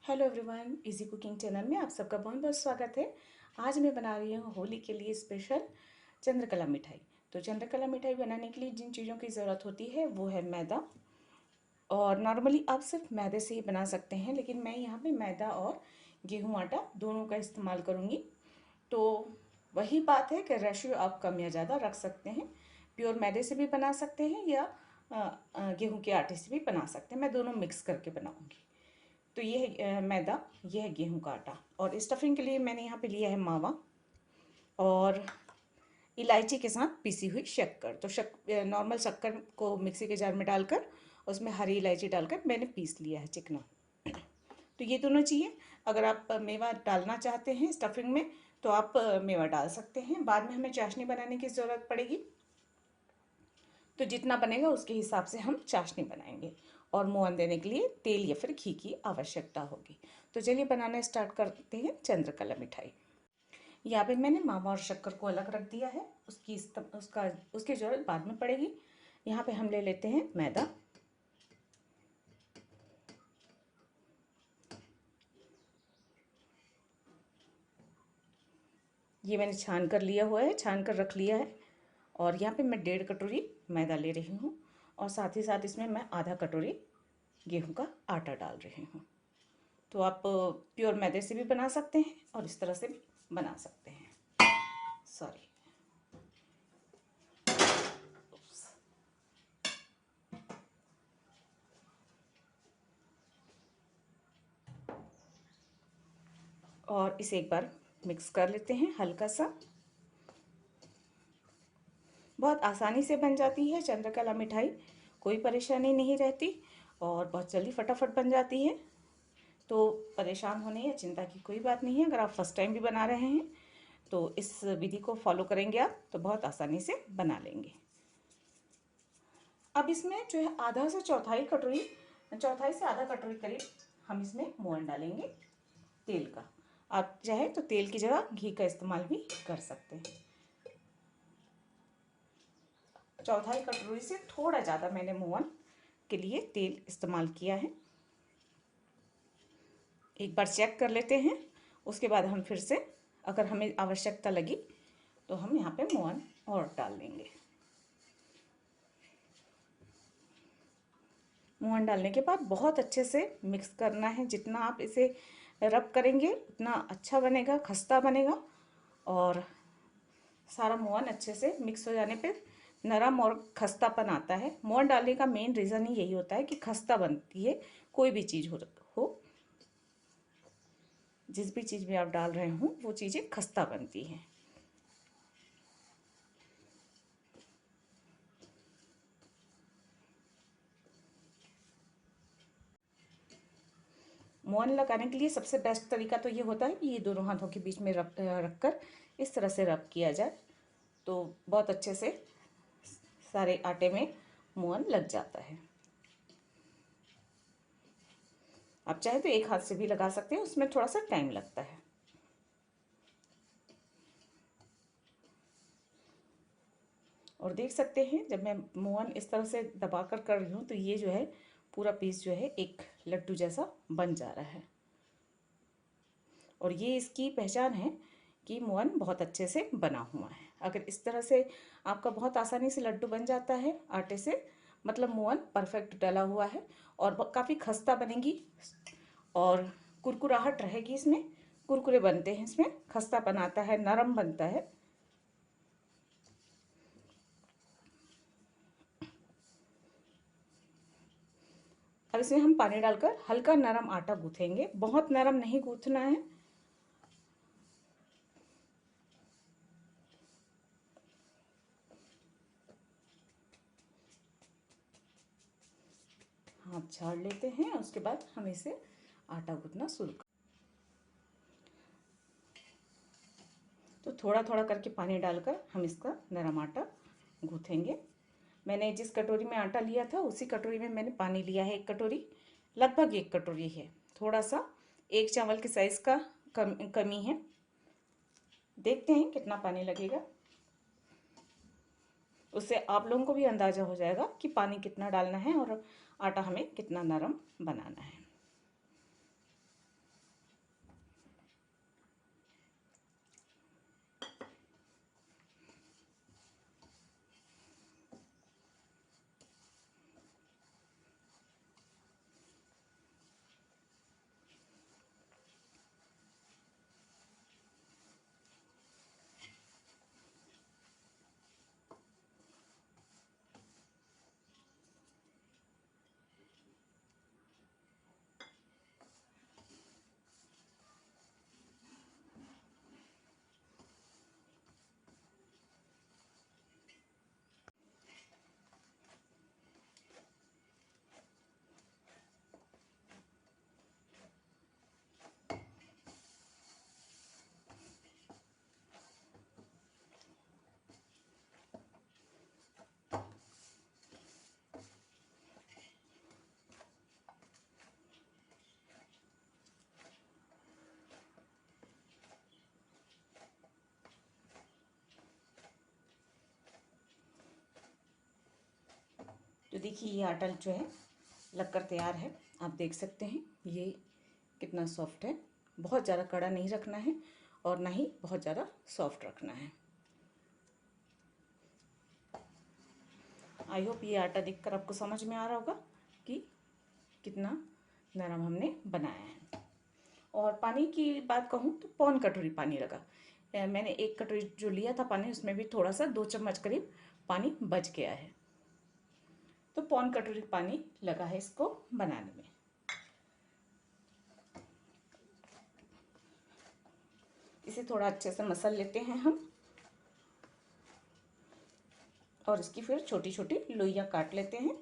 Hello everyone, easy cooking channel में आप सबका बहुत बहुत स्वागत है। आज मैं बना रही हूँ होली के लिए स्पेशल चंद्रकला मिठाई। तो चंद्रकला मिठाई बनाने के लिए जिन चीज़ों की ज़रूरत होती है वो है मैदा। और नॉर्मली आप सिर्फ मैदे से ही बना सकते हैं, लेकिन मैं यहाँ पे मैदा और गेहूँ आटा दोनों का इस्तेमाल करूँगी। तो वही बात है कि रेशियो आप कम या ज़्यादा रख सकते हैं। प्योर मैदे से भी बना सकते हैं या गेहूँ के आटे से भी बना सकते हैं। मैं दोनों मिक्स करके बनाऊँगी। तो ये है मैदा, ये है गेहूं का आटा। और स्टफिंग के लिए मैंने यहाँ पे लिया है मावा और इलायची के साथ पीसी हुई शक्कर। तो नॉर्मल शक्कर को मिक्सी के जार में डालकर उसमें हरी इलायची डालकर मैंने पीस लिया है चिकना। तो ये दोनों चाहिए। अगर आप मेवा डालना चाहते हैं स्टफिंग में तो आप मेवा डाल सकते हैं। बाद में हमें चाशनी बनाने की ज़रूरत पड़ेगी, तो जितना बनेगा उसके हिसाब से हम चाशनी बनाएंगे। और मोहन देने के लिए तेल या फिर घी की आवश्यकता होगी। तो चलिए बनाना स्टार्ट करते हैं चंद्रकला मिठाई। यहाँ पे मैंने मावा और शक्कर को अलग रख दिया है। उसकी ज़रूरत बाद में पड़ेगी। यहाँ पे हम ले लेते हैं मैदा। ये मैंने छान कर लिया हुआ है, छान कर रख लिया है। और यहाँ पे मैं 1.5 कटोरी मैदा ले रही हूँ और साथ ही साथ इसमें मैं आधा कटोरी गेहूं का आटा डाल रही हूँ। तो आप प्योर मैदे से भी बना सकते हैं और इस तरह से भी बना सकते हैं। सॉरी। और इसे एक बार मिक्स कर लेते हैं हल्का सा। बहुत आसानी से बन जाती है चंद्रकला मिठाई, कोई परेशानी नहीं रहती और बहुत जल्दी फटाफट बन जाती है। तो परेशान होने या चिंता की कोई बात नहीं है। अगर आप फर्स्ट टाइम भी बना रहे हैं तो इस विधि को फॉलो करेंगे आप तो बहुत आसानी से बना लेंगे। अब इसमें जो है चौथाई से आधा कटोरी करीब हम इसमें मोहन डालेंगे तेल का। आप चाहे तो तेल की जगह घी का इस्तेमाल भी कर सकते हैं। चौथाई कटोरी से थोड़ा ज़्यादा मैंने मोहन के लिए तेल इस्तेमाल किया है। एक बार चेक कर लेते हैं, उसके बाद हम फिर से अगर हमें आवश्यकता लगी तो हम यहाँ पे मोहन और डाल देंगे। मोहन डालने के बाद बहुत अच्छे से मिक्स करना है। जितना आप इसे रब करेंगे उतना अच्छा बनेगा, खस्ता बनेगा। और सारा मोहन अच्छे से मिक्स हो जाने पे नरम और खस्तापन आता है। मोहन डालने का मेन रीज़न ही यही होता है कि खस्ता बनती है। कोई भी चीज़ हो जिस भी चीज़ में आप डाल रहे हो वो चीज़ें खस्ता बनती हैं। मोहन लगाने के लिए सबसे बेस्ट तरीका तो ये होता है कि ये दोनों हाथों के बीच में रख कर इस तरह से रब किया जाए तो बहुत अच्छे से सारे आटे में मोहन लग जाता है। आप चाहे तो एक हाथ से भी लगा सकते हैं, उसमें थोड़ा सा टाइम लगता है। और देख सकते हैं जब मैं मोहन इस तरह से दबा कर रही हूँ तो ये जो है पूरा पीस जो है एक लड्डू जैसा बन जा रहा है। और ये इसकी पहचान है कि मोहन बहुत अच्छे से बना हुआ है। अगर इस तरह से आपका बहुत आसानी से लड्डू बन जाता है आटे से, मतलब मोहन परफेक्ट डला हुआ है और काफ़ी खस्ता बनेगी और कुरकुराहट रहेगी इसमें। कुरकुरे बनते हैं इसमें, खस्तापन आता है, नरम बनता है। अब इसमें हम पानी डालकर हल्का नरम आटा गूँथेंगे, बहुत नरम नहीं गूँथना है। हाथ झाड़ लेते हैं, उसके बाद हम इसे आटा गूँथना शुरू कर। तो थोड़ा थोड़ा करके पानी डालकर हम इसका नरम आटा गूँथेंगे। मैंने जिस कटोरी में आटा लिया था उसी कटोरी में मैंने पानी लिया है, 1 कटोरी, लगभग 1 कटोरी है। थोड़ा सा एक चावल के साइज़ का कमी है। देखते हैं कितना पानी लगेगा, उससे आप लोगों को भी अंदाज़ा हो जाएगा कि पानी कितना डालना है और आटा हमें कितना नरम बनाना है। तो देखिए ये आटा जो है लगकर तैयार है। आप देख सकते हैं ये कितना सॉफ्ट है। बहुत ज़्यादा कड़ा नहीं रखना है और ना ही बहुत ज़्यादा सॉफ्ट रखना है। आई होप ये आटा देखकर आपको समझ में आ रहा होगा कि कितना नरम हमने बनाया है। और पानी की बात कहूँ तो पौन कटोरी पानी लगा। मैंने 1 कटोरी जो लिया था पानी, उसमें भी थोड़ा सा 2 चम्मच करीब पानी बच गया है। तो पौन कटोरी पानी लगा है इसको बनाने में। इसे थोड़ा अच्छे से मसल लेते हैं हम और इसकी फिर छोटी छोटी लोइयाँ काट लेते हैं।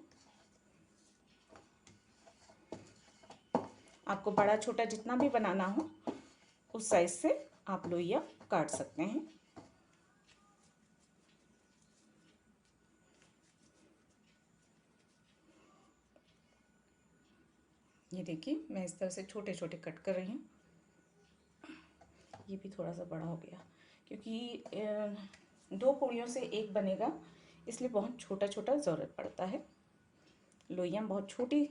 आपको बड़ा छोटा जितना भी बनाना हो उस साइज से आप लोइयाँ काट सकते हैं। ये देखिए मैं इस तरह से छोटे छोटे कट कर रही हूँ। ये भी थोड़ा सा बड़ा हो गया क्योंकि 2 पूड़ियों से 1 बनेगा, इसलिए बहुत छोटा छोटा ज़रूरत पड़ता है। लोइयाँ बहुत छोटी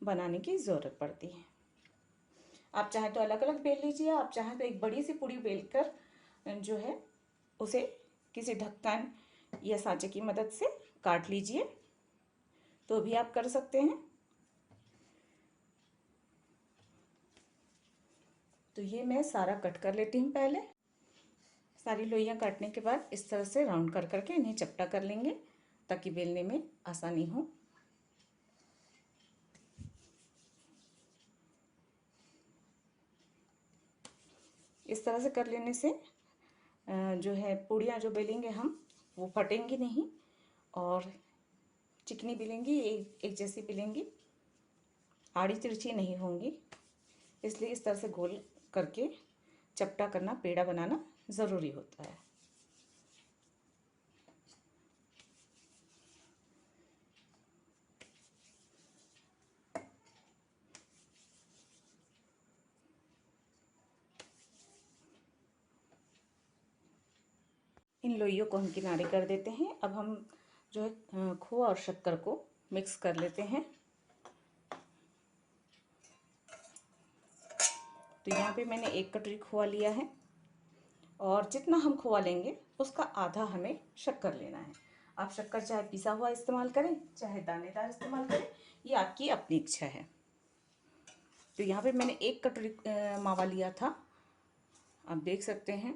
बनाने की ज़रूरत पड़ती है। आप चाहें तो अलग अलग बेल लीजिए, आप चाहें तो एक बड़ी सी पूड़ी बेल कर जो है उसे किसी ढक्कन या सांचे की मदद से काट लीजिए, तो भी आप कर सकते हैं। तो ये मैं सारा कट कर लेती हूँ। पहले सारी लोइयाँ काटने के बाद इस तरह से राउंड कर करके इन्हें चपटा कर लेंगे ताकि बेलने में आसानी हो। इस तरह से कर लेने से जो है पूड़ियाँ जो बेलेंगे हम वो फटेंगी नहीं और चिकनी बेलेंगी, एक जैसी बेलेंगी, आड़ी तिरछी नहीं होंगी। इसलिए इस तरह से गोल करके चपटा करना, पेड़ा बनाना ज़रूरी होता है। इन लोइयों को हम किनारे कर देते हैं। अब हम जो है खोआ और शक्कर को मिक्स कर लेते हैं। तो यहाँ पे मैंने 1 कटोरी खोआ लिया है और जितना हम खोआ लेंगे उसका आधा हमें शक्कर लेना है। आप शक्कर चाहे पिसा हुआ इस्तेमाल करें, चाहे दानेदार इस्तेमाल करें, ये आपकी अपनी इच्छा है। तो यहाँ पे मैंने 1 कटोरी मावा लिया था, आप देख सकते हैं।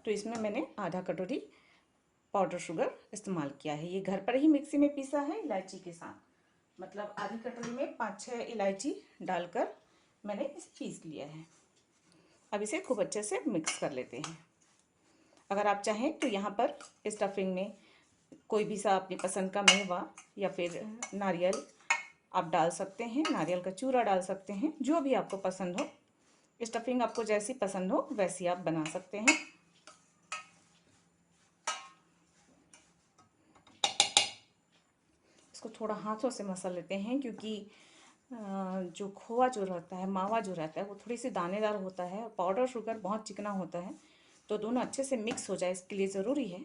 तो इसमें मैंने आधा कटोरी पाउडर शुगर इस्तेमाल किया है। ये घर पर ही मिक्सी में पीसा है इलायची के साथ, मतलब आधी कटोरी में 5-6 इलायची डालकर मैंने इसे पीस लिया है। अब इसे खूब अच्छे से मिक्स कर लेते हैं। अगर आप चाहें तो यहाँ पर स्टफिंग में कोई भी सा अपनी पसंद का मेवा या फिर नारियल आप डाल सकते हैं, नारियल का चूरा डाल सकते हैं, जो भी आपको पसंद हो। स्टफिंग आपको जैसी पसंद हो वैसी आप बना सकते हैं। इसको थोड़ा हाथों से मसल लेते हैं क्योंकि जो खोआ जो रहता है, मावा जो रहता है, वो थोड़ी सी दानेदार होता है और पाउडर शुगर बहुत चिकना होता है। तो दोनों अच्छे से मिक्स हो जाए, इसके लिए ज़रूरी है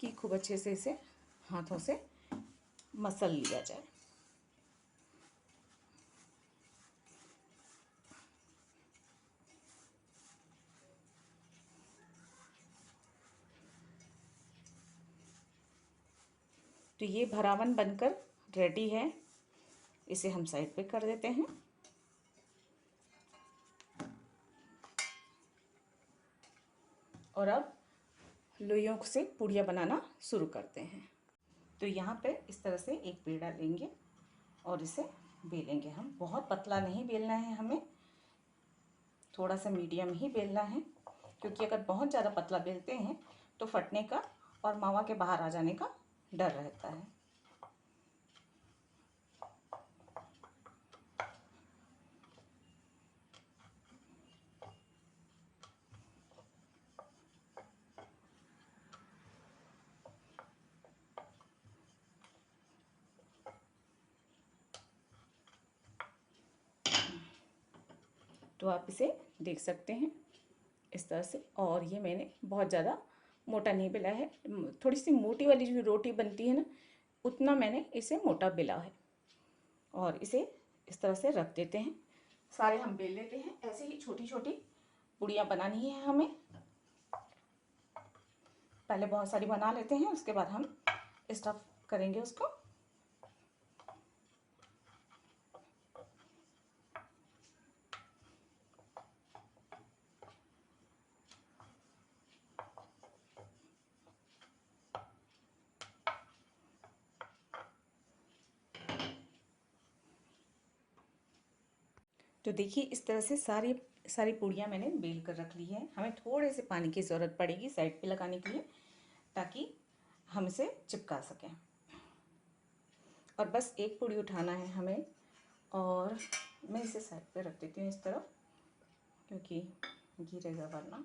कि खूब अच्छे से इसे हाथों से मसल लिया जाए। तो ये भरावन बनकर रेडी है। इसे हम साइड पे कर देते हैं। और अब लोइयों से पूड़ियाँ बनाना शुरू करते हैं। तो यहाँ पे इस तरह से एक पेड़ा लेंगे और इसे बेलेंगे हम। बहुत पतला नहीं बेलना है हमें, थोड़ा सा मीडियम ही बेलना है, क्योंकि अगर बहुत ज़्यादा पतला बेलते हैं तो फटने का और मावा के बाहर आ जाने का डर रहता है। तो आप इसे देख सकते हैं इस तरह से। और ये मैंने बहुत ज़्यादा मोटा नहीं बेला है, थोड़ी सी मोटी वाली जो रोटी बनती है ना, उतना मैंने इसे मोटा बेला है। और इसे इस तरह से रख देते हैं। सारे हम बेल लेते हैं। ऐसे ही छोटी छोटी पूड़ियाँ बनानी है हमें। पहले बहुत सारी बना लेते हैं, उसके बाद हम स्टफ करेंगे उसको। तो देखिए इस तरह से सारी सारी पूड़ियाँ मैंने बेल कर रख ली है। हमें थोड़े से पानी की ज़रूरत पड़ेगी साइड पे लगाने के लिए, ताकि हम इसे चिपका सकें। और बस एक पूड़ी उठाना है हमें, और मैं इसे साइड पे रख देती हूँ इस तरफ, क्योंकि गिरेगा वरना।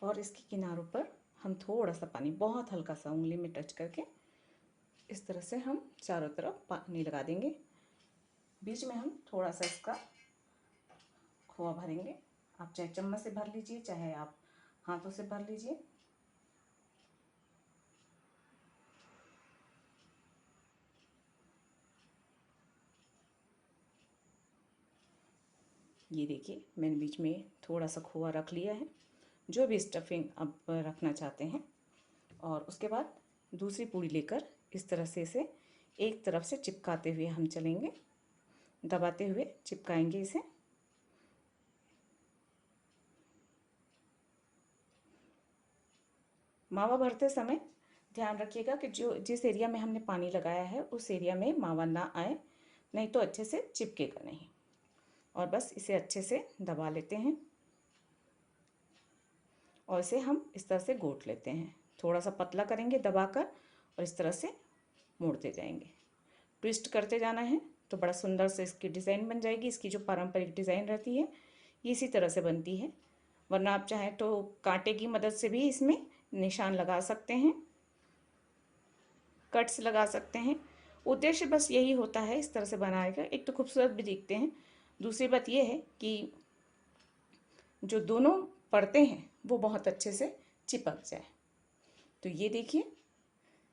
और इसके किनारों पर हम थोड़ा सा पानी, बहुत हल्का सा उंगली में टच करके इस तरह से हम चारों तरफ पानी लगा देंगे। बीच में हम थोड़ा सा इसका खोआ भरेंगे। आप चाहे चम्मच से भर लीजिए, चाहे आप हाथों से भर लीजिए। ये देखिए मैंने बीच में थोड़ा सा खोआ रख लिया है, जो भी स्टफिंग आप रखना चाहते हैं। और उसके बाद दूसरी पूड़ी लेकर इस तरह से इसे एक तरफ से चिपकाते हुए हम चलेंगे, दबाते हुए चिपकाएंगे इसे। मावा भरते समय ध्यान रखिएगा कि जिस एरिया में हमने पानी लगाया है उस एरिया में मावा ना आए, नहीं तो अच्छे से चिपकेगा नहीं। और बस इसे अच्छे से दबा लेते हैं और इसे हम इस तरह से घोट लेते हैं। थोड़ा सा पतला करेंगे दबाकर और इस तरह से मोड़ते जाएंगे, ट्विस्ट करते जाना है। तो बड़ा सुंदर से इसकी डिज़ाइन बन जाएगी। इसकी जो पारंपरिक डिज़ाइन रहती है ये इसी तरह से बनती है, वरना आप चाहें तो कांटे की मदद से भी इसमें निशान लगा सकते हैं, कट्स लगा सकते हैं। उद्देश्य बस यही होता है इस तरह से बनाने का। एक तो खूबसूरत भी दिखते हैं, दूसरी बात यह है कि जो दोनों परतें हैं वो बहुत अच्छे से चिपक जाए। तो ये देखिए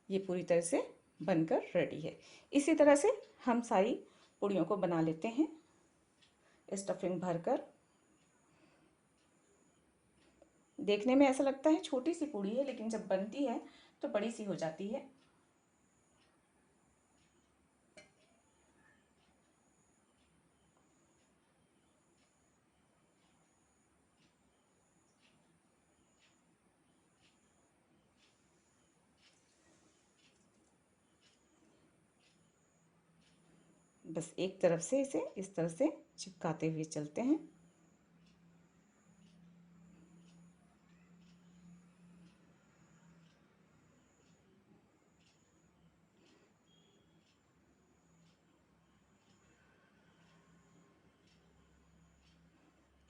ये पूरी तरह से बनकर रेडी है। इसी तरह से हम सारी पूड़ियों को बना लेते हैं स्टफिंग भरकर। देखने में ऐसा लगता है छोटी सी पूड़ी है, लेकिन जब बनती है तो बड़ी सी हो जाती है। बस एक तरफ से इसे इस तरह से चिपकाते हुए चलते हैं।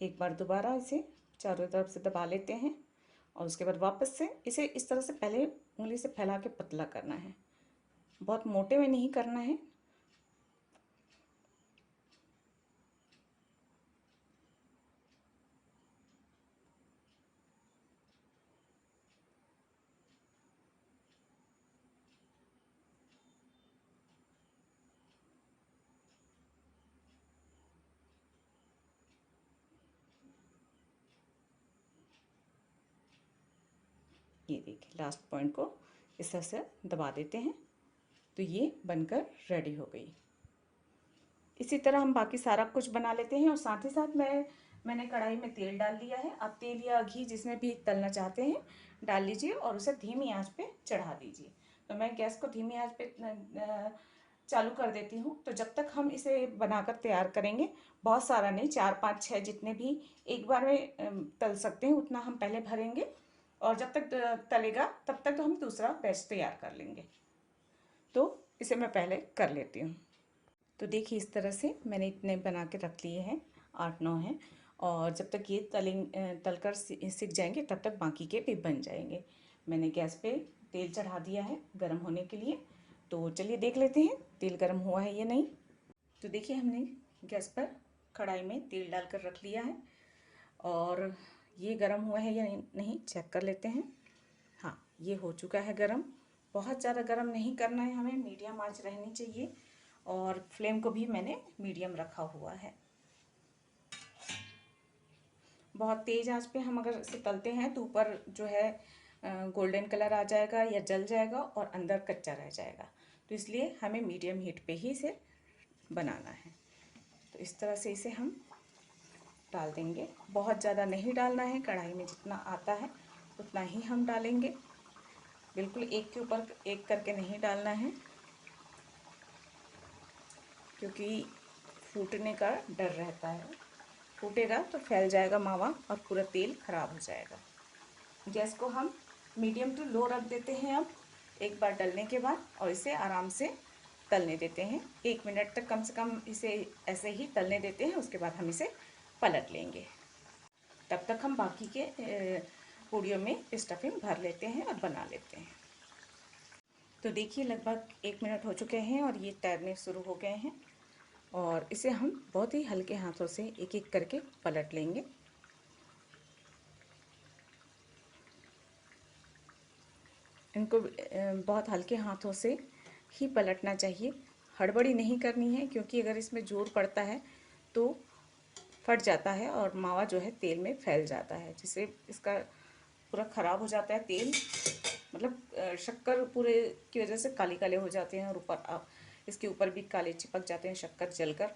एक बार दोबारा इसे चारों तरफ से दबा लेते हैं और उसके बाद वापस से इसे इस तरह से पहले उंगली से फैला के पतला करना है, बहुत मोटे में नहीं करना है। ये देखिए लास्ट पॉइंट को इस तरह से दबा देते हैं, तो ये बनकर रेडी हो गई। इसी तरह हम बाकी सारा कुछ बना लेते हैं। और साथ ही साथ मैंने कढ़ाई में तेल डाल दिया है। आप तेल या घी जिसमें भी तलना चाहते हैं डाल लीजिए और उसे धीमी आंच पे चढ़ा दीजिए। तो मैं गैस को धीमी आंच पे चालू कर देती हूँ। तो जब तक हम इसे बनाकर तैयार करेंगे, बहुत सारा नहीं, 4 5 6 जितने भी एक बार में तल सकते हैं उतना हम पहले भरेंगे। और जब तक तलेगा तब तक तो हम दूसरा बैच तैयार कर लेंगे। तो इसे मैं पहले कर लेती हूँ। तो देखिए इस तरह से मैंने इतने बना के रख लिए हैं, 8 9 हैं। और जब तक ये तलकर सिक जाएंगे तब तक बाकी के भी बन जाएंगे। मैंने गैस पे तेल चढ़ा दिया है गर्म होने के लिए। तो चलिए देख लेते हैं तेल गर्म हुआ है या नहीं। तो देखिए हमने गैस पर कढ़ाई में तेल डालकर रख लिया है और ये गर्म हुआ है या नहीं चेक कर लेते हैं। हाँ, ये हो चुका है गर्म। बहुत ज़्यादा गर्म नहीं करना है हमें, मीडियम आंच रहनी चाहिए। और फ्लेम को भी मैंने मीडियम रखा हुआ है। बहुत तेज़ आंच पे हम अगर इसे तलते हैं तो ऊपर जो है गोल्डन कलर आ जाएगा या जल जाएगा और अंदर कच्चा रह जाएगा। तो इसलिए हमें मीडियम हीट पे ही इसे बनाना है। तो इस तरह से इसे हम डाल देंगे। बहुत ज़्यादा नहीं डालना है, कढ़ाई में जितना आता है उतना ही हम डालेंगे। बिल्कुल एक के ऊपर एक करके नहीं डालना है, क्योंकि फूटने का डर रहता है। फूटेगा तो फैल जाएगा मावा और पूरा तेल खराब हो जाएगा। गैस को हम मीडियम टू लो रख देते हैं अब एक बार डलने के बाद, और इसे आराम से तलने देते हैं। 1 मिनट तक कम से कम इसे ऐसे ही तलने देते हैं। उसके बाद हम इसे पलट लेंगे। तब तक हम बाकी के पूड़ियों में स्टफिंग भर लेते हैं और बना लेते हैं। तो देखिए लगभग 1 मिनट हो चुके हैं और ये तैरने शुरू हो गए हैं। और इसे हम बहुत ही हल्के हाथों से एक एक करके पलट लेंगे। इनको बहुत हल्के हाथों से ही पलटना चाहिए, हड़बड़ी नहीं करनी है, क्योंकि अगर इसमें जोर पड़ता है तो फट जाता है और मावा जो है तेल में फैल जाता है, जिससे इसका पूरा ख़राब हो जाता है तेल। मतलब शक्कर पूरे की वजह से काले काले हो जाते हैं और ऊपर इसके ऊपर भी काले चिपक जाते हैं शक्कर जलकर,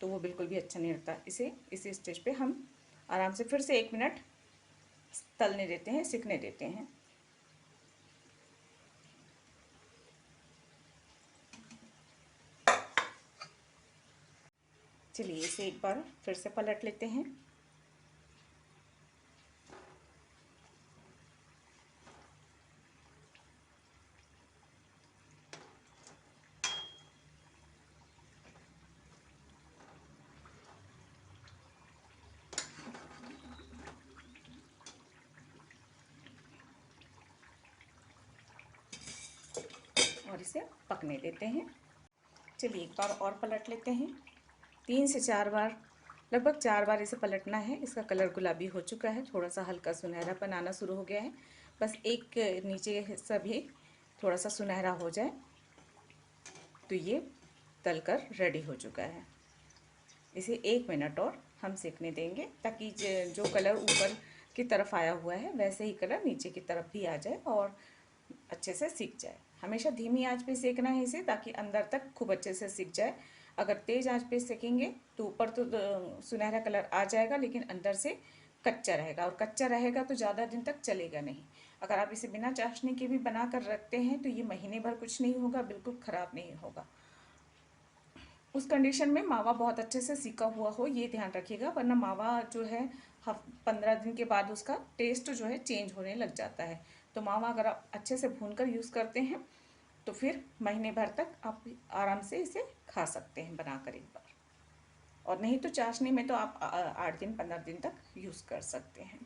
तो वो बिल्कुल भी अच्छा नहीं लगता। इसे इसी स्टेज पे हम आराम से फिर से 1 मिनट तलने देते हैं, सिकने देते हैं। चलिए इसे एक बार फिर से पलट लेते हैं। और इसे पकने देते हैं। चलिए एक बार और पलट लेते हैं। 3 से 4 बार, लगभग 4 बार इसे पलटना है। इसका कलर गुलाबी हो चुका है, थोड़ा सा हल्का सुनहरापन आना शुरू हो गया है। बस एक नीचे हिस्सा भी थोड़ा सा सुनहरा हो जाए तो ये तलकर रेडी हो चुका है। इसे 1 मिनट और हम सेकने देंगे, ताकि जो कलर ऊपर की तरफ आया हुआ है वैसे ही कलर नीचे की तरफ भी आ जाए और अच्छे से सिक जाए। हमेशा धीमी आंच पे सेकना है इसे, ताकि अंदर तक खूब अच्छे से सिक जाए। अगर तेज़ आंच पे सेकेंगे तो ऊपर तो सुनहरा कलर आ जाएगा, लेकिन अंदर से कच्चा रहेगा, और कच्चा रहेगा तो ज़्यादा दिन तक चलेगा नहीं। अगर आप इसे बिना चाशनी के भी बना कर रखते हैं तो ये महीने भर कुछ नहीं होगा, बिल्कुल ख़राब नहीं होगा। उस कंडीशन में मावा बहुत अच्छे से सीखा हुआ हो, ये ध्यान रखिएगा, वरना मावा जो है 15 दिन के बाद उसका टेस्ट जो है चेंज होने लग जाता है। तो मावा अगर आप अच्छे से भूनकर यूज़ करते हैं तो फिर महीने भर तक आप आराम से इसे खा सकते हैं बनाकर एक बार। और नहीं तो चाशनी में तो आप 8 दिन 15 दिन तक यूज़ कर सकते हैं,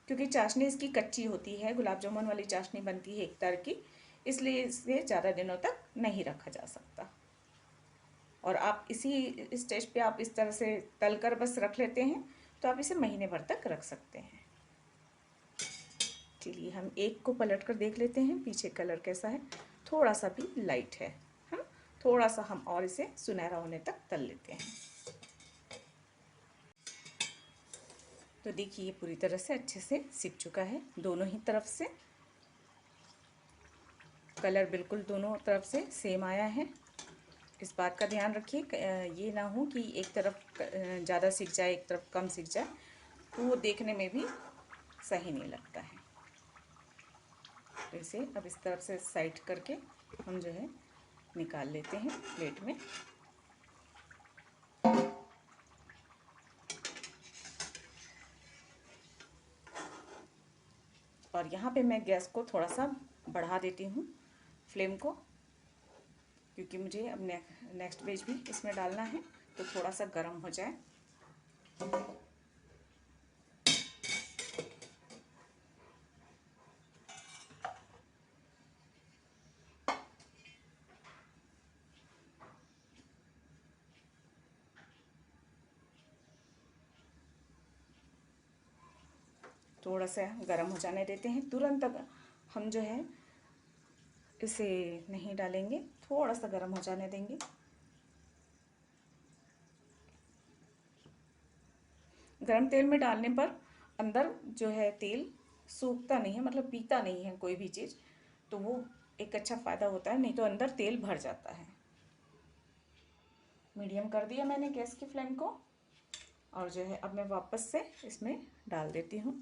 क्योंकि चाशनी इसकी कच्ची होती है। गुलाब जामुन वाली चाशनी बनती है एक तरह की, इसलिए इसे ज़्यादा दिनों तक नहीं रखा जा सकता। और आप इसी स्टेज पे आप इस तरह से तल कर बस रख लेते हैं तो आप इसे महीने भर तक रख सकते हैं। चलिए हम एक को पलट कर देख लेते हैं पीछे कलर कैसा है। थोड़ा सा भी लाइट है, हम थोड़ा सा हम और इसे सुनहरा होने तक तल लेते हैं। तो देखिए ये पूरी तरह से अच्छे से सिक चुका है दोनों ही तरफ से। कलर बिल्कुल दोनों तरफ से सेम आया है। इस बात का ध्यान रखिए ये ना हो कि एक तरफ ज़्यादा सिक जाए एक तरफ कम सिक जाए, तो वो देखने में भी सही नहीं लगता है। तो इसे अब इस तरफ से साइड करके हम जो है निकाल लेते हैं प्लेट में। और यहाँ पे मैं गैस को थोड़ा सा बढ़ा देती हूँ फ्लेम को, क्योंकि मुझे अब नेक्स्ट वेज भी इसमें डालना है, तो थोड़ा सा गर्म हो जाए। थोड़ा सा गर्म हो जाने देते हैं। तुरंत हम जो है इसे नहीं डालेंगे, थोड़ा सा गर्म हो जाने देंगे। गर्म तेल में डालने पर अंदर जो है तेल सूखता नहीं है, मतलब पीता नहीं है कोई भी चीज़, तो वो एक अच्छा फ़ायदा होता है, नहीं तो अंदर तेल भर जाता है। मीडियम कर दिया मैंने गैस की फ्लेम को, और जो है अब मैं वापस से इसमें डाल देती हूँ।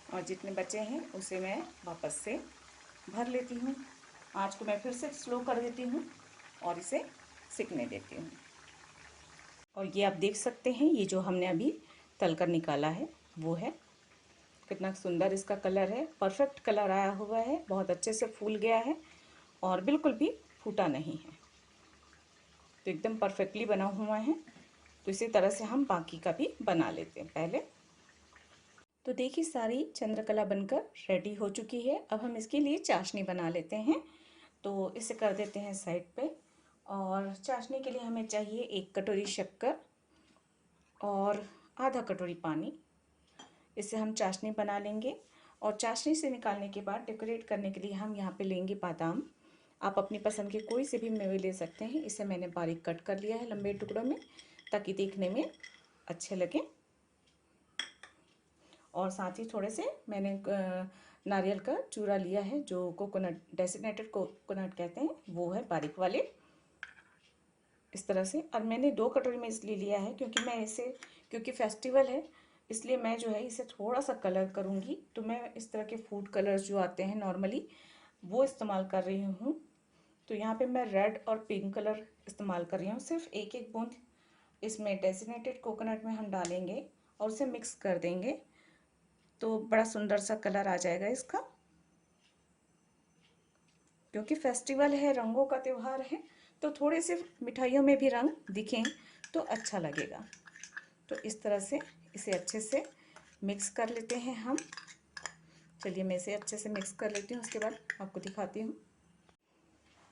और जितने बचे हैं उसे मैं वापस से भर लेती हूँ। आँच को मैं फिर से स्लो कर देती हूँ और इसे सिकने देती हूँ। और ये आप देख सकते हैं, ये जो हमने अभी तल कर निकाला है वो है, कितना सुंदर इसका कलर है, परफेक्ट कलर आया हुआ है, बहुत अच्छे से फूल गया है और बिल्कुल भी फूटा नहीं है, तो एकदम परफेक्टली बना हुआ है। तो इसी तरह से हम बाकी का भी बना लेते हैं पहले। तो देखिए सारी चंद्रकला बनकर रेडी हो चुकी है। अब हम इसके लिए चाशनी बना लेते हैं, तो इसे कर देते हैं साइड पे। और चाशनी के लिए हमें चाहिए 1 कटोरी शक्कर और आधा कटोरी पानी। इससे हम चाशनी बना लेंगे। और चाशनी से निकालने के बाद डेकोरेट करने के लिए हम यहाँ पे लेंगे बादाम। आप अपनी पसंद के कोई से भी मेवे ले सकते हैं। इसे मैंने बारीक कट कर लिया है लंबे टुकड़ों में, ताकि देखने में अच्छे लगे। और साथ ही थोड़े से मैंने नारियल का चूरा लिया है, जो कोकोनट, डेसिनेटेड कोकोनट कहते हैं, वो है बारीक वाले, इस तरह से। और मैंने 2 कटोरी में इसलिए लिया है क्योंकि फेस्टिवल है, इसलिए मैं जो है इसे थोड़ा सा कलर करूँगी। तो मैं इस तरह के फूड कलर्स जो आते हैं नॉर्मली, वो इस्तेमाल कर रही हूँ। तो यहाँ पे मैं रेड और पिंक कलर इस्तेमाल कर रही हूँ। सिर्फ एक एक बूंद इसमें डेसिनेटेड कोकोनट में हम डालेंगे और उसे मिक्स कर देंगे, तो बड़ा सुंदर सा कलर आ जाएगा इसका। क्योंकि फेस्टिवल है, रंगों का त्यौहार है, तो थोड़े से मिठाइयों में भी रंग दिखें तो अच्छा लगेगा। तो इस तरह से इसे अच्छे से मिक्स कर लेते हैं हम। चलिए मैं इसे अच्छे से मिक्स कर लेती हूँ, उसके बाद आपको दिखाती हूँ।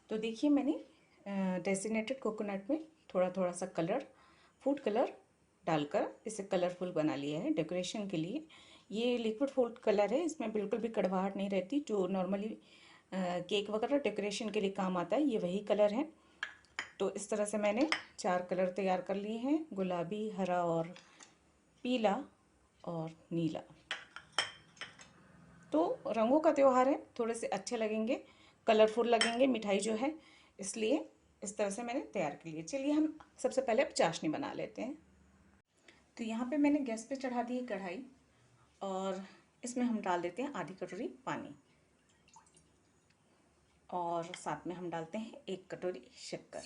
तो देखिए मैंने डेसिनेटेड कोकोनट में थोड़ा थोड़ा सा कलर, फूड कलर डालकर इसे कलरफुल बना लिया है डेकोरेशन के लिए। ये लिक्विड फूड कलर है, इसमें बिल्कुल भी कड़वाहट नहीं रहती। जो नॉर्मली केक वगैरह डेकोरेशन के लिए काम आता है, ये वही कलर है। तो इस तरह से मैंने 4 कलर तैयार कर लिए हैं, गुलाबी, हरा और पीला और नीला। तो रंगों का त्यौहार है, थोड़े से अच्छे लगेंगे, कलरफुल लगेंगे मिठाई जो है, इसलिए इस तरह से मैंने तैयार कर लिए। चलिए हम सबसे पहले अब चाशनी बना लेते हैं। तो यहाँ पे मैंने गैस पे चढ़ा दी है कढ़ाई, और इसमें हम डाल देते हैं आधी कटोरी पानी, और साथ में हम डालते हैं 1 कटोरी शक्कर।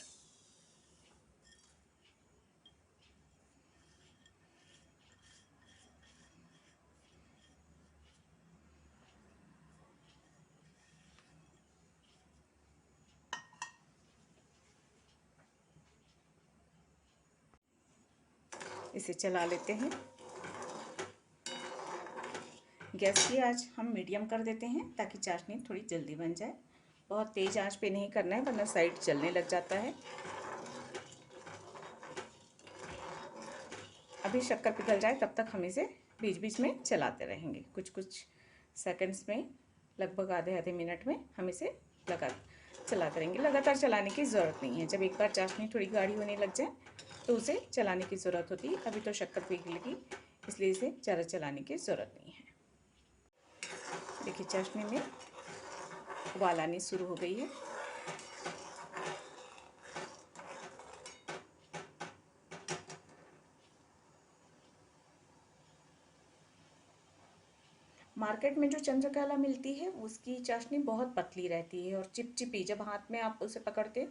इसे चला लेते हैं। गैस की आंच हम मीडियम कर देते हैं, ताकि चाशनी थोड़ी जल्दी बन जाए। बहुत तेज़ आंच पे नहीं करना है, वरना साइड जलने लग जाता है। अभी शक्कर पिघल जाए तब तक हम इसे बीच बीच में चलाते रहेंगे, कुछ कुछ सेकंड्स में, लगभग आधे आधे मिनट में हम इसे चलाते रहेंगे। लगातार चलाने की ज़रूरत नहीं है। जब एक बार चाशनी थोड़ी गाढ़ी होने लग जाए तो उसे चलाने की ज़रूरत होती है। अभी तो शक्कर पिघलेगी, इसलिए इसे ज़्यादा चलाने की ज़रूरत नहीं है। देखिए चाशनी में उबाल आनी शुरू हो गई है। मार्केट में जो चंद्रकला मिलती है उसकी चाशनी बहुत पतली रहती है और चिपचिपी, जब हाथ में आप उसे पकड़ते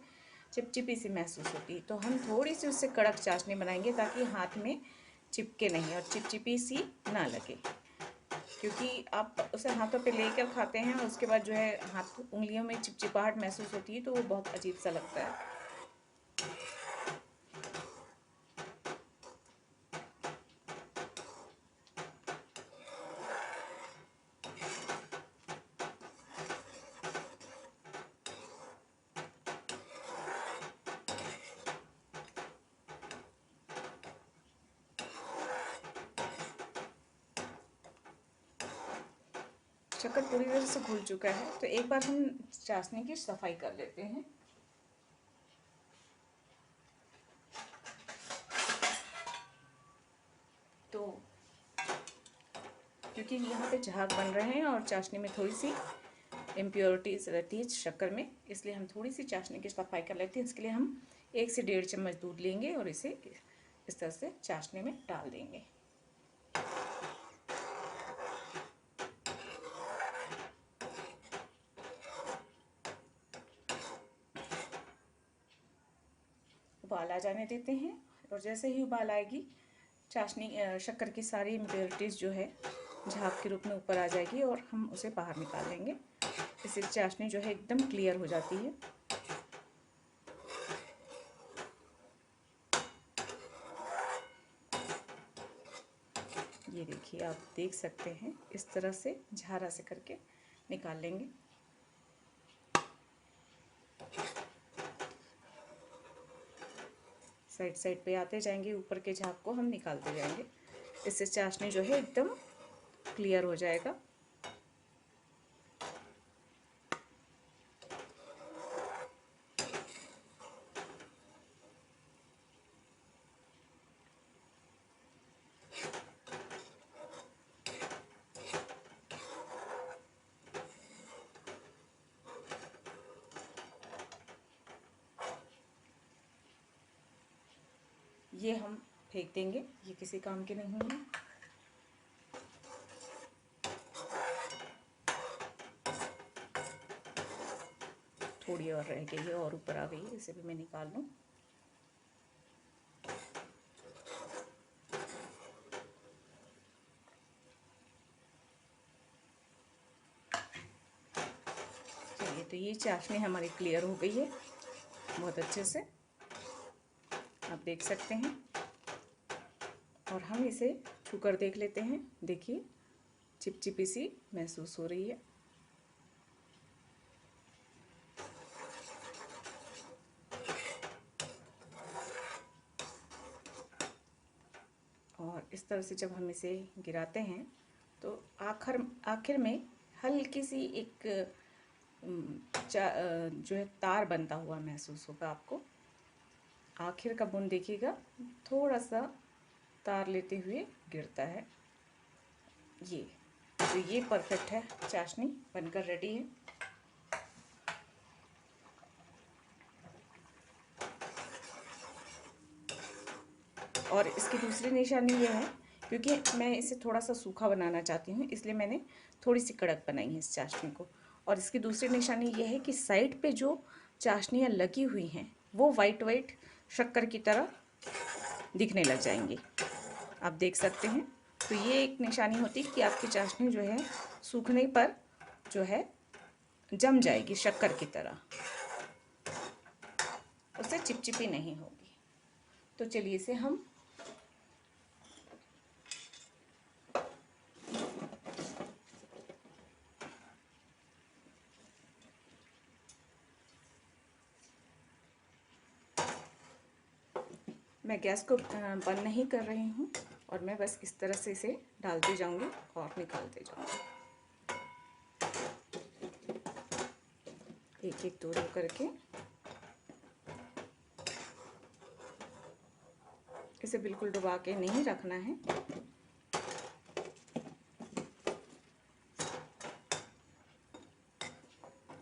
चिपचिपी सी महसूस होती है। तो हम थोड़ी सी उससे कड़क चाशनी बनाएंगे, ताकि हाथ में चिपके नहीं और चिपचिपी सी ना लगे। क्योंकि आप उसे हाथों पे लेकर खाते हैं और उसके बाद जो है हाथ उंगलियों में चिपचिपाहट महसूस होती है, तो वो बहुत अजीब सा लगता है। शक्कर पूरी तरह से घुल चुका है, तो एक बार हम चाशनी की सफाई कर लेते हैं। तो क्योंकि यहाँ पे झाग बन रहे हैं और चाशनी में थोड़ी सी इम्प्योरिटीज़ रहती है शक्कर में, इसलिए हम थोड़ी सी चाशनी की सफाई कर लेते हैं। इसके लिए हम 1 से 1.5 चम्मच दूध लेंगे और इसे इस तरह से चाशनी में डाल देंगे। उबाल आ जाने देते हैं और जैसे ही उबाल आएगी चाशनी शक्कर की सारी इम्प्योरिटीज़ जो है झाग के रूप में ऊपर आ जाएगी और हम उसे बाहर निकाल लेंगे। इससे चाशनी जो है एकदम क्लियर हो जाती है। ये देखिए, आप देख सकते हैं इस तरह से झारा से करके निकाल लेंगे। साइड साइड पे आते जाएंगे, ऊपर के झाग को हम निकालते जाएंगे। इससे चाशनी जो है एकदम क्लियर हो जाएगा। ये हम फेंक देंगे, ये किसी काम के नहीं है। थोड़ी और रह गई है और ऊपर आ गई है, इसे भी मैं निकाल लूँ। चलिए, तो ये चाशनी हमारी क्लियर हो गई है बहुत अच्छे से, आप देख सकते हैं। और हम इसे छूकर देख लेते हैं। देखिए, चिपचिपी सी महसूस हो रही है। और इस तरह से जब हम इसे गिराते हैं तो आखिर में हल्की सी एक जो है तार बनता हुआ महसूस होगा आपको। आखिर का बूंद देखिएगा, थोड़ा सा तार लेते हुए गिरता है। ये तो ये परफेक्ट है, चाशनी बनकर रेडी है। और इसकी दूसरी निशानी ये है, क्योंकि मैं इसे थोड़ा सा सूखा बनाना चाहती हूँ, इसलिए मैंने थोड़ी सी कड़क बनाई है इस चाशनी को। और इसकी दूसरी निशानी ये है कि साइड पे जो चाशनियाँ लगी हुई हैं वो वाइट वाइट शक्कर की तरह दिखने लग जाएंगी, आप देख सकते हैं। तो ये एक निशानी होती है कि आपकी चाशनी जो है सूखने पर जो है जम जाएगी शक्कर की तरह, उससे चिपचिपी नहीं होगी। तो चलिए इसे हम मैं गैस को बंद नहीं कर रही हूँ और मैं बस इस तरह से इसे डालते जाऊँगी और निकालते जाऊँगी, एक एक दो करके। इसे बिल्कुल डुबा के नहीं रखना है।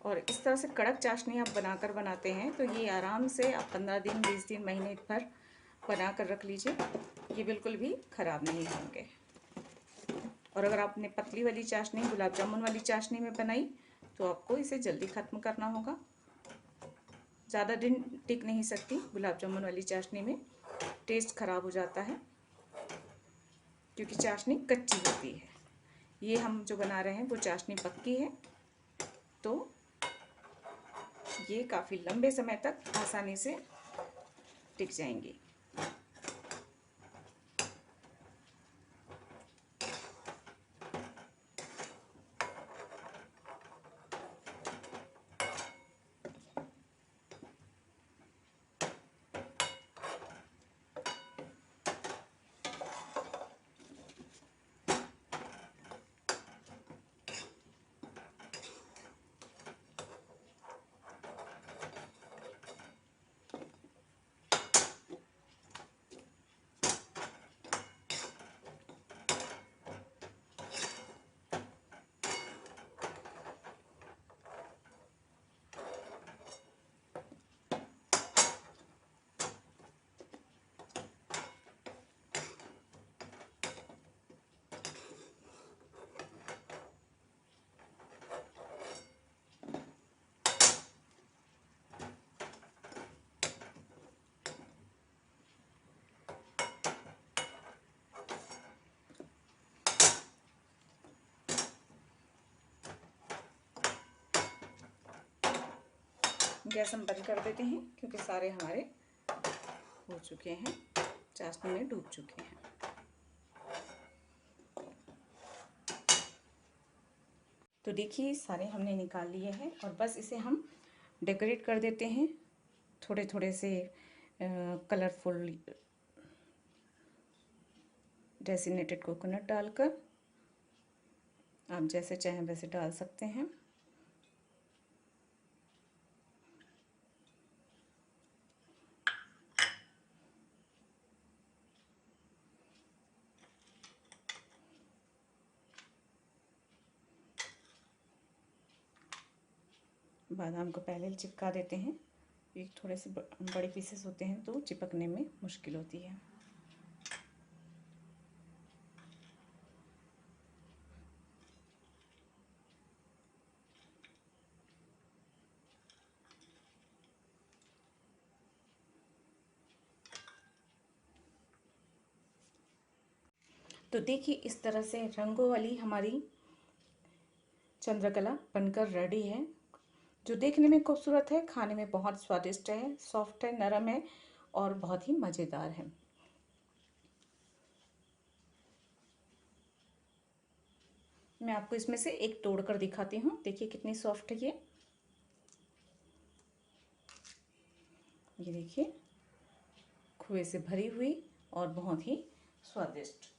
और इस तरह से कड़क चाशनी आप बनाते हैं तो ये आराम से आप 15 दिन 20 दिन महीने भर बना कर रख लीजिए, ये बिल्कुल भी ख़राब नहीं होंगे। और अगर आपने पतली वाली चाशनी गुलाब जामुन वाली चाशनी में बनाई तो आपको इसे जल्दी ख़त्म करना होगा। ज़्यादा दिन टिक नहीं सकती गुलाब जामुन वाली चाशनी में, टेस्ट ख़राब हो जाता है क्योंकि चाशनी कच्ची होती है। ये हम जो बना रहे हैं वो चाशनी पक्की है, तो ये काफ़ी लंबे समय तक आसानी से टिक जाएंगी। गैस हम बंद कर देते हैं क्योंकि सारे हमारे हो चुके हैं, चाशनी में डूब चुके हैं। तो देखिए सारे हमने निकाल लिए हैं और बस इसे हम डेकोरेट कर देते हैं थोड़े थोड़े से कलरफुल डेसिनेटेड कोकोनट डालकर। आप जैसे चाहें वैसे डाल सकते हैं। बादाम को पहले चिपका देते हैं, ये थोड़े से बड़े पीसेस होते हैं तो चिपकने में मुश्किल होती है। तो देखिए इस तरह से रंगों वाली हमारी चंद्रकला बनकर रेडी है, जो देखने में खूबसूरत है, खाने में बहुत स्वादिष्ट है, सॉफ्ट है, नरम है और बहुत ही मज़ेदार है। मैं आपको इसमें से एक तोड़ कर दिखाती हूँ। देखिए कितनी सॉफ्ट है ये देखिए खोए से भरी हुई और बहुत ही स्वादिष्ट।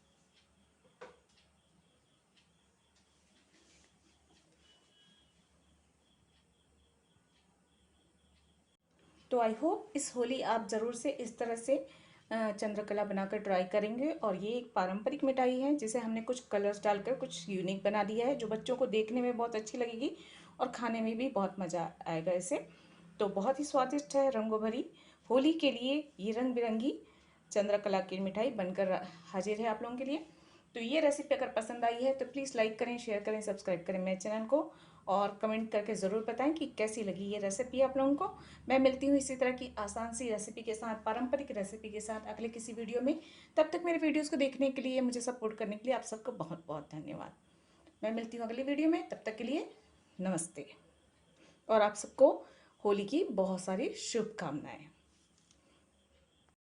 तो आई होप इस होली आप ज़रूर से इस तरह से चंद्रकला बनाकर ट्राई करेंगे। और ये एक पारंपरिक मिठाई है जिसे हमने कुछ कलर्स डालकर कुछ यूनिक बना दिया है, जो बच्चों को देखने में बहुत अच्छी लगेगी और खाने में भी बहुत मज़ा आएगा इसे। तो बहुत ही स्वादिष्ट है, रंगों भरी होली के लिए ये रंग बिरंगी चंद्रकला की मिठाई बनकर हाजिर है आप लोगों के लिए। तो ये रेसिपी अगर पसंद आई है तो प्लीज़ लाइक करें, शेयर करें, सब्सक्राइब करें मेरे चैनल को और कमेंट करके ज़रूर बताएं कि कैसी लगी ये रेसिपी आप लोगों को। मैं मिलती हूँ इसी तरह की आसान सी रेसिपी के साथ, पारंपरिक रेसिपी के साथ अगले किसी वीडियो में। तब तक मेरे वीडियोज़ को देखने के लिए, मुझे सपोर्ट करने के लिए आप सबको बहुत बहुत धन्यवाद। मैं मिलती हूँ अगली वीडियो में, तब तक के लिए नमस्ते और आप सबको होली की बहुत सारी शुभकामनाएं।